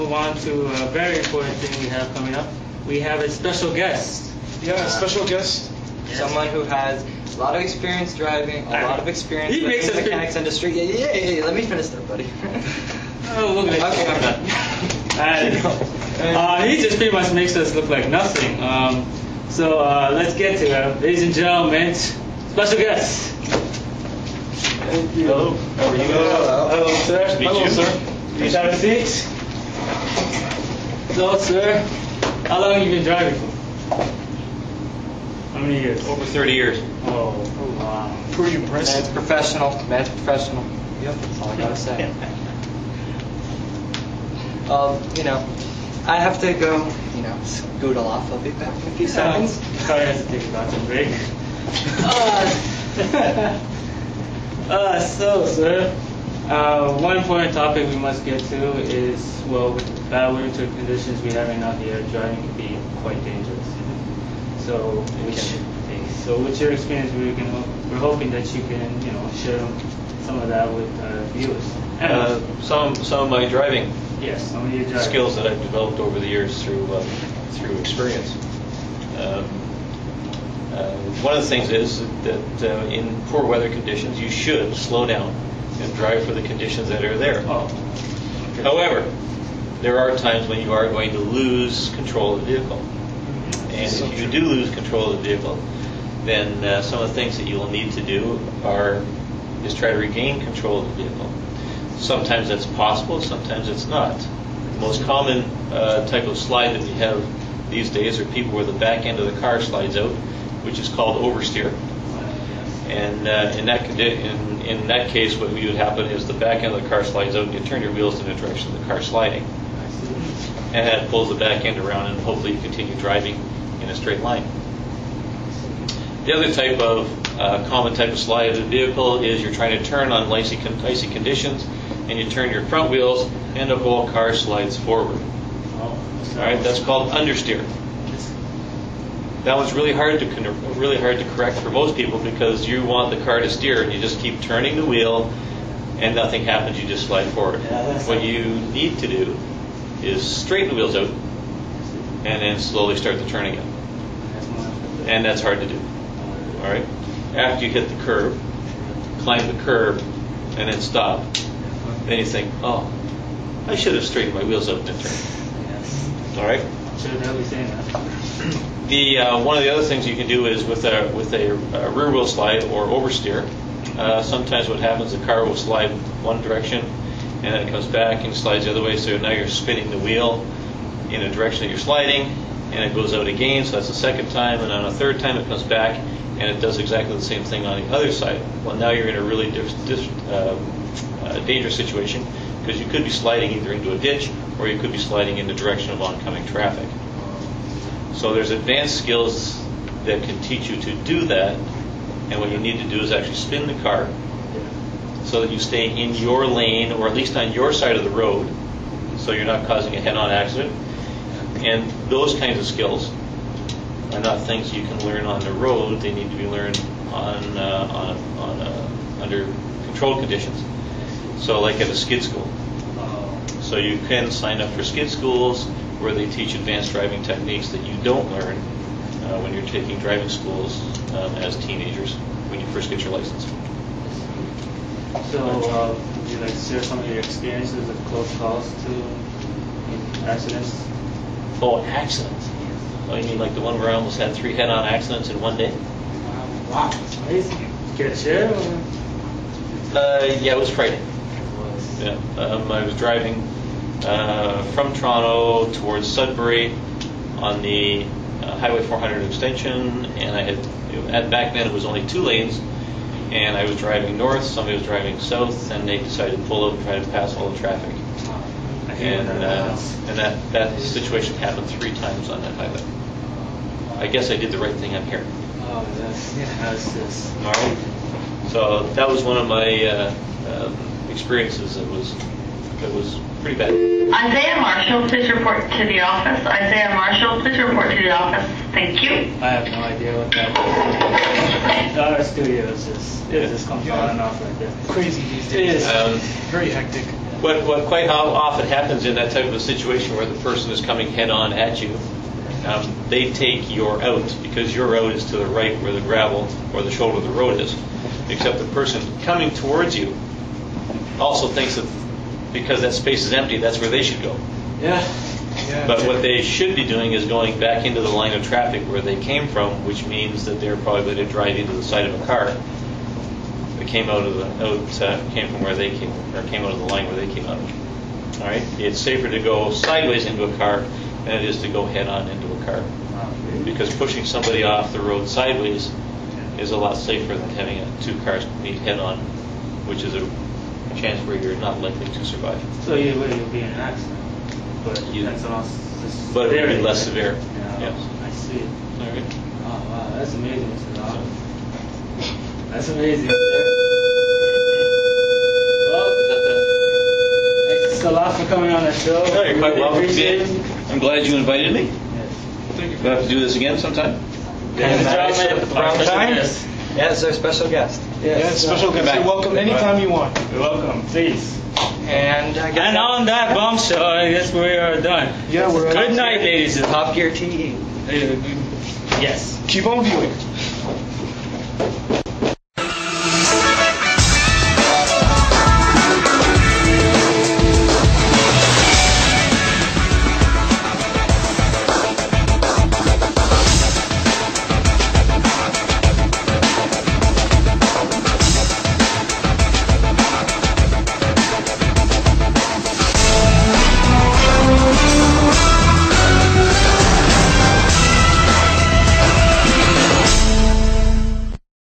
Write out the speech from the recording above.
move on to a very important thing we have coming up. We have a special guest. Yeah, a special guest. Yes. Someone who has a lot of experience driving, a lot of experience He in makes the us mechanics industry. Yeah, let me finish there, buddy. Oh, look at Okay, I'm done. And he just pretty much makes us look like nothing. So let's get to it. Ladies and gentlemen, special guest. Thank you. Hello. How are you? Hello, sir. Nice to meet Hello, you. sir. Please have a seat. So, sir, how long have you been driving for? How many years? Over 30 years. Oh, wow. Pretty impressive. Man's professional. Man's professional. Yep, that's all I gotta say. I have to go, scoodle off. I'll be back in a few seconds. Probably has to take a bathroom break. So, sir, one important topic we must get to is, with the bad winter conditions we have right now here, driving can be quite dangerous. So, with your experience, we're hoping that you can, share some of that with viewers. Some of my driving Yes, some of your driving skills that I've developed over the years through experience. One of the things is that in poor weather conditions, you should slow down and drive for the conditions that are there. Oh. Okay. However, there are times when you are going to lose control of the vehicle. And if you do lose control of the vehicle, then some of the things that you will need to do is try to regain control of the vehicle. Sometimes that's possible, sometimes it's not. The most common type of slide that we have these days are people where the back end of the car slides out, which is called oversteer. And in that case, what would happen is the back end of the car slides out and you turn your wheels in the direction of the car sliding. And that pulls the back end around and hopefully you continue driving in a straight line. The other type of common type of slide of the vehicle is you're trying to turn on icy conditions and you turn your front wheels and the whole car slides forward. All right, that's called understeer. That one's really hard to correct for most people because you want the car to steer and you just keep turning the wheel and nothing happens, you just slide forward. What you need to do is straighten the wheels out and then slowly start the turn again. And that's hard to do. All right. After you hit the curb, climb the curb, and then stop, then you think, oh, I should have straightened my wheels out and then turned. All right. Should have been saying that. One of the other things you can do is with a rear wheel slide or oversteer. Sometimes what happens, the car will slide one direction and then it comes back and slides the other way. So now you're spinning the wheel in the direction that you're sliding, and it goes out again. So that's the second time, and on a third time it comes back and it does exactly the same thing on the other side. Well, now you're in a really dangerous situation because you could be sliding either into a ditch or you could be sliding in the direction of oncoming traffic. So there's advanced skills that can teach you to do that, and what you need to do is actually spin the car so that you stay in your lane or at least on your side of the road so you're not causing a head-on accident. And those kinds of skills are not things you can learn on the road. They need to be learned under controlled conditions. So like at a skid school. So you can sign up for skid schools where they teach advanced driving techniques that you don't learn when you're taking driving schools as teenagers when you first get your license. So, would you like to share some of your experiences of close calls to accidents? Oh, accidents? Oh, you mean like the one where I almost had 3 head-on accidents in one day? Wow, that's amazing. Care to share? Yeah, it was Friday. Yeah, I was driving from Toronto towards Sudbury on the Highway 400 extension, and back then it was only 2 lanes, and I was driving north, somebody was driving south, and they decided to pull out and try to pass all the traffic. And that situation happened 3 times on that highway. I guess I did the right thing up here. Oh, that's just... All right. So that was one of my experiences that was pretty bad. Isaiah Marshall, please report to the office. Isaiah Marshall, please report to the office. Thank you. I have no idea what that is. Our studio is just comes on and off like that. Crazy these days. It is. Very hectic. what quite how often happens in that type of a situation where the person is coming head on at you, they take your out because your out is to the right where the gravel or the shoulder of the road is. Except the person coming towards you also thinks that because that space is empty, that's where they should go. Yeah. But what they should be doing is going back into the line of traffic where they came from, which means that they're probably going to drive into the side of a car that came out of came from where they came, or came out of the line where they came out of. All right. It's safer to go sideways into a car than it is to go head on into a car, because pushing somebody off the road sideways is a lot safer than having two cars meet head on, which is a chance where you're not likely to survive. So either way, you'll be in an accident. But that's also But it would be less severe. Yeah, Yes. I see it. All right. Oh wow, that's amazing, Mr. Dodd. That's amazing. Well, thanks a lot for coming on the show. No, you're quite Really welcome. appreciate it. I'm glad you invited me. Yes. Thank you. We'll have to do this again sometime. Yes, Wrong time? Yes. Yeah, it's our special guest. Yeah, special guest. back. You're welcome anytime you want. You're welcome, please. And I guess And on that bombshell, I guess we are done. Yeah, we're Good night, ladies and TopGear TE. Yes. Keep on viewing.